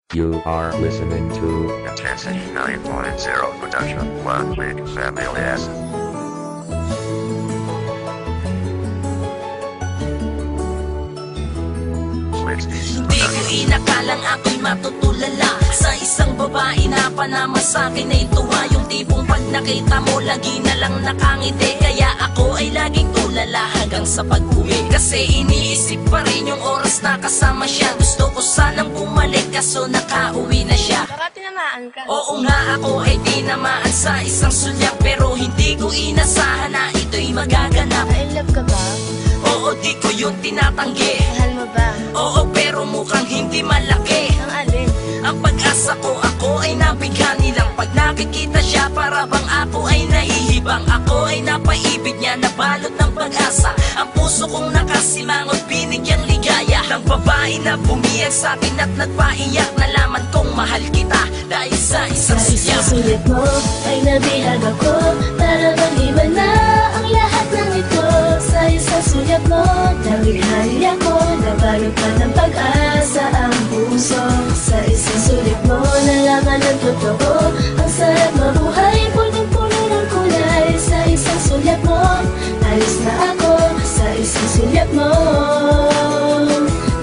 You are listening to Intensity 9.0 production. One click families. Hindi ko inakalang ako'y matutulala sa isang babae na panama sa'kin ay tuwa. Yung tipong pag nakita mo lagi na lang nakangiti. Kaya ako ay laging tulala hanggang sa pag-uwi. Kasi iniisip pa rin yung oras na kasama siya. Gusto ko sanang bumalik kaso nakauwi na siya. Baka tinamaan ka. Oo nga, ako ay tinamaan sa isang sulyap. Pero hindi ko inasahan na ito'y magaganap. In love ka ba? Oo, di ko yun tinatanggi. Mahal mo ba? Oo, pero mukhang hindi malaki. Ang alin? Ang pag-asa ko, ako ay nabigyan nilang pag nakikita siya. Para bang ako ay nahihibang. Ako ay napaibig niya, nabalot ng pag-asa. Ang puso kong nakasimangot, binigyang ligaya ng babae na bumiyag sa'kin at nagpaiyak. Nalaman kong mahal kita dahil sa isang siya. Sa sulit mo ay nabihag ako. Para bang iba na ang lahat ng ito. Sa isang sulyap mo, nawighali ako. Nabalot ka ng pag-asa ang puso. Sa isang sulit mo, nalaman ang totoo. Ang sarap mabuhay, punong-puno ng kulay. Sa isang sulyap mo, alis na ako. Sa isang sulyap mo,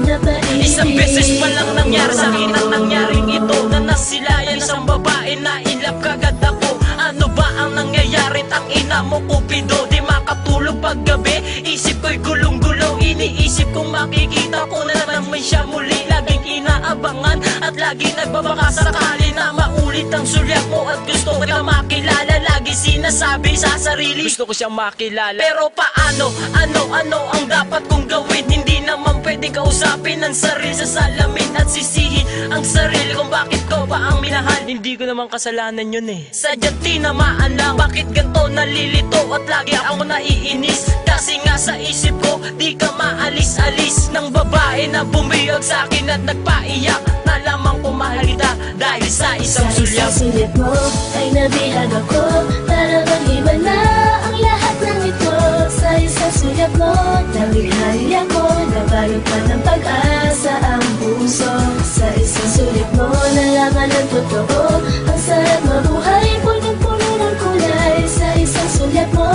napaibig. Isang beses pa lang nangyari sa akin ang nangyaring ito. Na nasilayan isang babae na ilap kagad ako. Ano ba ang nangyayari? Tang ina mo Cupido, di makatulog paggabi. Isip ko'y gulong-gulong, iniisip kong makikita ko na naman siya muli. Laging inaabangan at lagi nagbabaka sakali na maulit ang sulyap mo. At gusto ko na makilala, lagi sinasabi sa sarili, gusto ko siyang makilala. Pero paano, ano ang dapat kong gawin? Hindi naman pwede kausapin ang sarili sa salamin at sisihin ang sarili kung bakit ko ba ang minahal. Hindi ko naman kasalanan yun eh. Sadyang tinamaan lang, bakit ganito nalilito at lagi ako naiinis. Kasi nga sa isip ko, di ka maalis-alis ng babae na bumiyag sa'kin at nagpaiyak. Nalaman ko mahal kita dahil sa isang sulyap. Sa sulit mo ay nabihag ako. Para bang iba na ang lahat ng ito. Sa isang sulyap mo, nawighali ako. Nabalot ka ng pag-asa ang puso. Sa isang sulit mo, nalaman ang totoo. Ang sarap mabuhay, punong-puno ng kulay. Sa isang sulyap mo,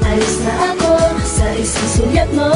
alis na ako. Sa isang sulyap mo,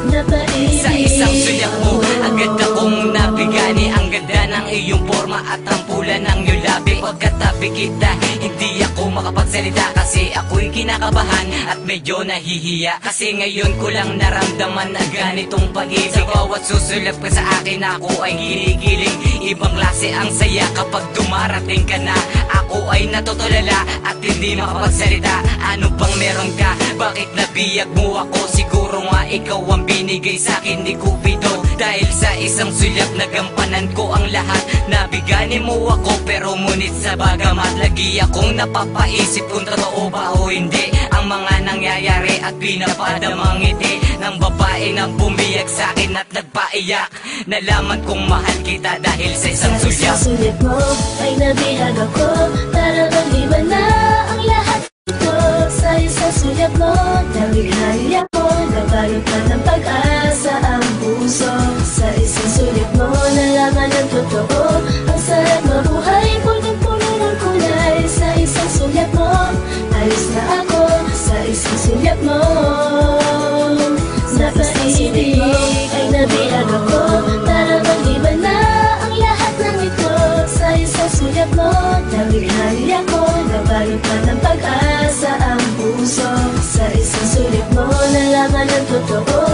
napaibig. Sa isang sulyap mo, ang ganda kong nabigani. Ang ganda ng iyong forma at ang pula ng iyong labi. Pagkatabi kita, hindi ako makapagsalita. Kasi ako'y kinakabahan at medyo nahihiya. Kasi ngayon ko lang naramdaman na ganitong pag-ibig. Sa bawat susulap ka sa akin, ako ay ginigiling. Ibang klase ang saya kapag dumarating ka na. Ako ay natutulala at hindi makapagsalita. Ano bang meron ka? Bakit nabiyag mo ako? Siguro nga ikaw ang binigay sa'kin ni Cupido. Dahil sa isang sulyap nagampanan ko ang lahat. Nabigani mo ako pero ngunit sa bagamat lagi akong napapaisip kung totoo ba o hindi ang mga nangyayari at pinapadamang ngiti ng babae na bumiyag sa'kin at nagpaiyak. Nalaman kong mahal kita dahil sa isang sulyap. Sa sulit mo ay nabihag ako. Para bang iba na ang lahat ito. Sa isang sulyap mo, nawighali ako. Nabalot ka ng pag-asa ang puso. Sa isang sulit mo, nalaman ang totoo. Ang sarap mabuhay, punong-puno ng kulay. Sa isang sulyap mo, alis na ako. Sa isang sulyap mo, napaibig. Ay nabihag ako. Para bang iba na ang lahat ng ito. Sa isang sulyap mo, nawighali ako. Nabalot ka ng pag-asa ang puso. Sa isang sulit mo, nalaman ang totoo.